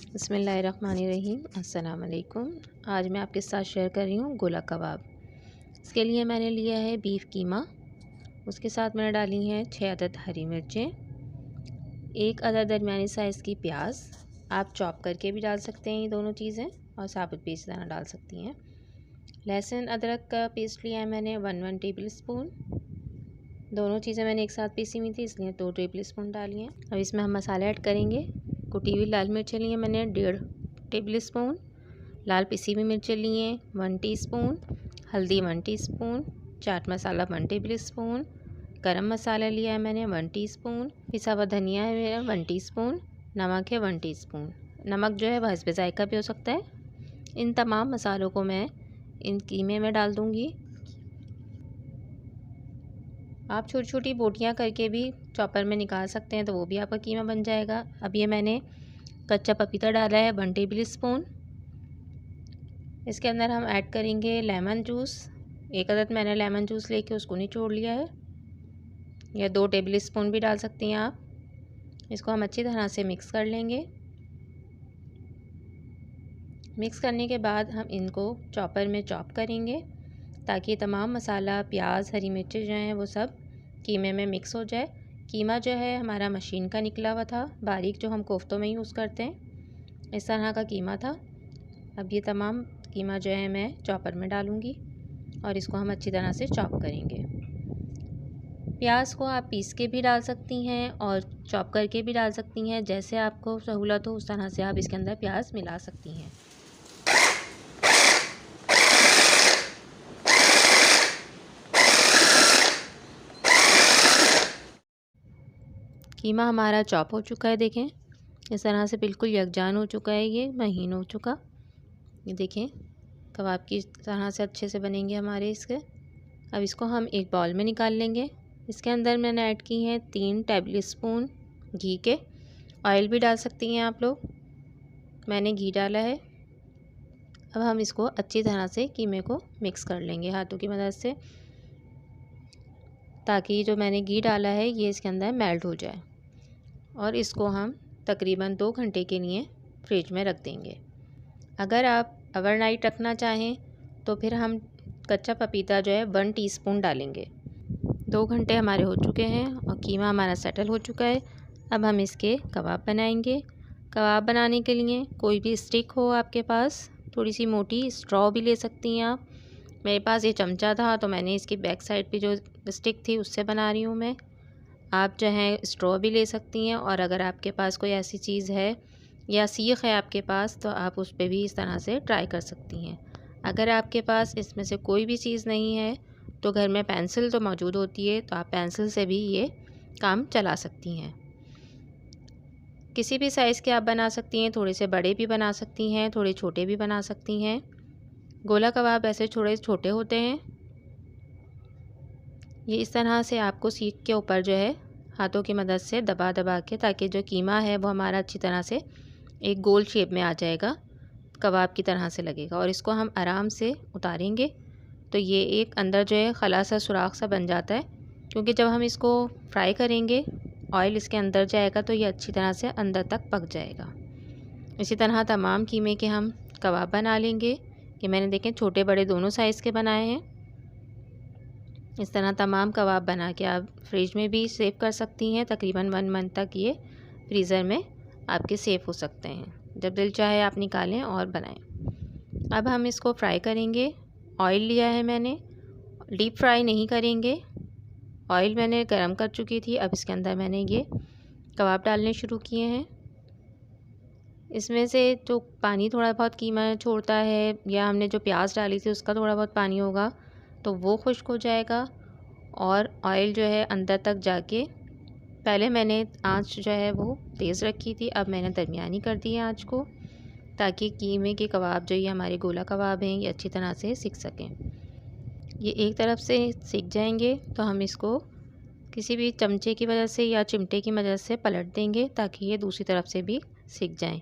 बिस्मिल्लाहिर्रहमानिर्रहीम। अस्सलाम वालेकुम। आज मैं आपके साथ शेयर कर रही हूँ गोला कबाब। इसके लिए मैंने लिया है बीफ कीमा। उसके साथ मैंने डाली हैं 6 अदद हरी मिर्चें, 1 अदद दरमियानी साइज़ की प्याज। आप चॉप करके भी डाल सकते हैं ये दोनों चीज़ें, और साबुत भी इस तरह डाल सकती हैं। लहसुन अदरक का पेस्ट लिया है मैंने 1 टेबल स्पून। दोनों चीज़ें मैंने एक साथ पीसी हुई थी, इसलिए 2 टेबल स्पून डाली हैं। अब इसमें हम मसाले ऐड करेंगे। कुटी हुई लाल मिर्चें ली हैं मैंने 1.5 टेबल स्पून। लाल पिसी हुई मिर्चें ली हैं 1 टीस्पून। हल्दी 1 teaspoon. Chaat masala 1 table spoon. गरम मसाला लिया है मैंने 1 टीस्पून। पिसा हुआ धनिया है मेरा 1 टीस्पून। नमक है 1 टीस्पून। नमक जो है हस्बे ज़ायका भी हो सकता है। इन तमाम मसालों को मैं इन कीमे में डाल दूँगी। आप छोटी छोटी बोटियाँ करके भी चॉपर में निकाल सकते हैं, तो वो भी आपका कीमा बन जाएगा। अब ये मैंने कच्चा पपीता डाला है 1 टेबल स्पून। इसके अंदर हम ऐड करेंगे लेमन जूस। 1 अदद मैंने लेमन जूस लेके उसको निचोड़ लिया है, या 2 टेबल स्पून भी डाल सकती हैं आप। इसको हम अच्छी तरह से मिक्स कर लेंगे। मिक्स करने के बाद हम इनको चॉपर में चॉप करेंगे, ताकि तमाम मसाला, प्याज, हरी मिर्चें जो हैं वो सब कीमे में मिक्स हो जाए। कीमा जो है हमारा मशीन का निकला हुआ था, बारीक, जो हम कोफ्तों में यूज़ करते हैं, इस तरह का कीमा था। अब ये तमाम कीमा जो है मैं चॉपर में डालूँगी और इसको हम अच्छी तरह से चॉप करेंगे। प्याज को आप पीस के भी डाल सकती हैं और चॉप करके भी डाल सकती हैं। जैसे आपको सहूलत हो उस तरह से आप इसके अंदर प्याज मिला सकती हैं। कीमा हमारा चॉप हो चुका है, देखें इस तरह से बिल्कुल यकजान हो चुका है, ये महीन हो चुका। ये देखें कबाब की तरह से अच्छे से बनेंगे हमारे इसके। अब इसको हम एक बाउल में निकाल लेंगे। इसके अंदर मैंने ऐड की हैं 3 टेबल स्पून घी के। ऑयल भी डाल सकती हैं आप लोग, मैंने घी डाला है। अब हम इसको अच्छी तरह से कीमे को मिक्स कर लेंगे हाथों की मदद से, ताकि जो मैंने घी डाला है ये इसके अंदर मेल्ट हो जाए। और इसको हम तकरीबन 2 घंटे के लिए फ्रिज में रख देंगे। अगर आप ओवरनाइट रखना चाहें तो फिर हम कच्चा पपीता जो है 1 टीस्पून डालेंगे। 2 घंटे हमारे हो चुके हैं और कीमा हमारा सेटल हो चुका है। अब हम इसके कबाब बनाएंगे। कबाब बनाने के लिए कोई भी स्टिक हो आपके पास, थोड़ी सी मोटी स्ट्रॉ भी ले सकती हैं आप। मेरे पास ये चमचा था तो मैंने इसकी बैक साइड पे जो स्टिक थी उससे बना रही हूँ मैं। आप जो है स्ट्रॉ भी ले सकती हैं, और अगर आपके पास कोई ऐसी चीज़ है या सीख है आपके पास तो आप उस पर भी इस तरह से ट्राई कर सकती हैं। अगर आपके पास इसमें से कोई भी चीज़ नहीं है तो घर में पेंसिल तो मौजूद होती है, तो आप पेंसिल से भी ये काम चला सकती हैं। किसी भी साइज़ के आप बना सकती हैं, थोड़े से बड़े भी बना सकती हैं, थोड़े छोटे भी बना सकती हैं। गोला कबाब ऐसे थोड़े छोटे होते हैं। ये इस तरह से आपको सीख के ऊपर जो है हाथों की मदद से दबा दबा के, ताकि जो कीमा है वो हमारा अच्छी तरह से एक गोल शेप में आ जाएगा, कबाब की तरह से लगेगा। और इसको हम आराम से उतारेंगे तो ये एक अंदर जो है खला सा सुराख सा बन जाता है, क्योंकि जब हम इसको फ्राई करेंगे ऑयल इसके अंदर जाएगा तो ये अच्छी तरह से अंदर तक पक जाएगा। इसी तरह तमाम कीमे के हम कबाब बना लेंगे। कि मैंने देखें छोटे बड़े दोनों साइज़ के बनाए हैं। इस तरह तमाम कबाब बना के आप फ्रिज में भी सेव कर सकती हैं। तकरीबन 1 मंथ तक ये फ्रीज़र में आपके सेव हो सकते हैं। जब दिल चाहे आप निकालें और बनाएं। अब हम इसको फ्राई करेंगे। ऑयल लिया है मैंने, डीप फ्राई नहीं करेंगे। ऑयल मैंने गरम कर चुकी थी। अब इसके अंदर मैंने ये कबाब डालने शुरू किए हैं। इसमें से जो पानी थोड़ा बहुत कीमा छोड़ता है, या हमने जो प्याज डाली थी उसका थोड़ा बहुत पानी होगा, तो वो खुश्क हो जाएगा और ऑयल जो है अंदर तक जाके, पहले मैंने आंच जो है वो तेज़ रखी थी, अब मैंने दरमियानी कर दी है आंच को, ताकि कीमे के कबाब जो ये हमारे गोला कबाब हैं ये अच्छी तरह से सिक सकें। ये एक तरफ से सिक जाएंगे तो हम इसको किसी भी चमचे की वजह से या चिमटे की मदद से पलट देंगे, ताकि ये दूसरी तरफ से भी सिक जाएं।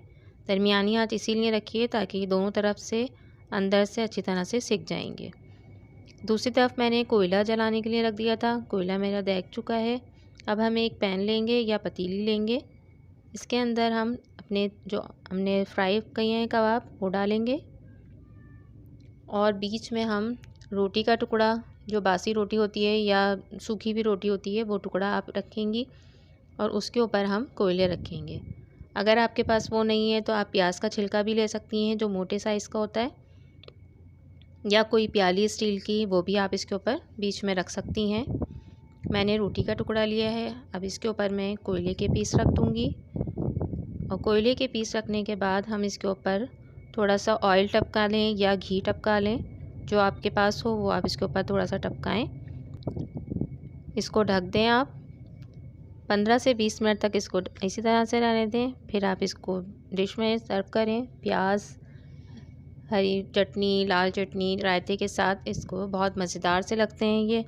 दरमियानी आंच इसीलिए रखिए ताकि दोनों तरफ से अंदर से अच्छी तरह से सिक जाएंगे। दूसरी तरफ मैंने कोयला जलाने के लिए रख दिया था। कोयला मेरा देग चुका है। अब हम एक पैन लेंगे या पतीली लेंगे, इसके अंदर हम अपने जो हमने फ्राई किए हैं कबाब वो डालेंगे और बीच में हम रोटी का टुकड़ा, जो बासी रोटी होती है या सूखी भी रोटी होती है, वो टुकड़ा आप रखेंगी और उसके ऊपर हम कोयले रखेंगे। अगर आपके पास वो नहीं है तो आप प्याज का छिलका भी ले सकती हैं जो मोटे साइज़ का होता है, या कोई प्याली स्टील की, वो भी आप इसके ऊपर बीच में रख सकती हैं। मैंने रोटी का टुकड़ा लिया है। अब इसके ऊपर मैं कोयले के पीस रख दूँगी और कोयले के पीस रखने के बाद हम इसके ऊपर थोड़ा सा ऑयल टपका लें या घी टपका लें, जो आपके पास हो वो आप इसके ऊपर थोड़ा सा टपकाएं। इसको ढक दें आप 15 से 20 मिनट तक, इसको इसी तरह से रहने दें। फिर आप इसको डिश में सर्व करें। प्याज, हरी चटनी, लाल चटनी, रायते के साथ इसको बहुत मज़ेदार से लगते हैं ये।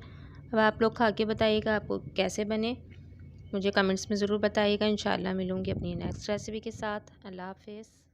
अब आप लोग खा के बताइएगा आपको कैसे बने, मुझे कमेंट्स में ज़रूर बताइएगा। इंशाल्लाह मिलूँगी अपनी नेक्स्ट रेसिपी के साथ। अल्लाह हाफ़िज़।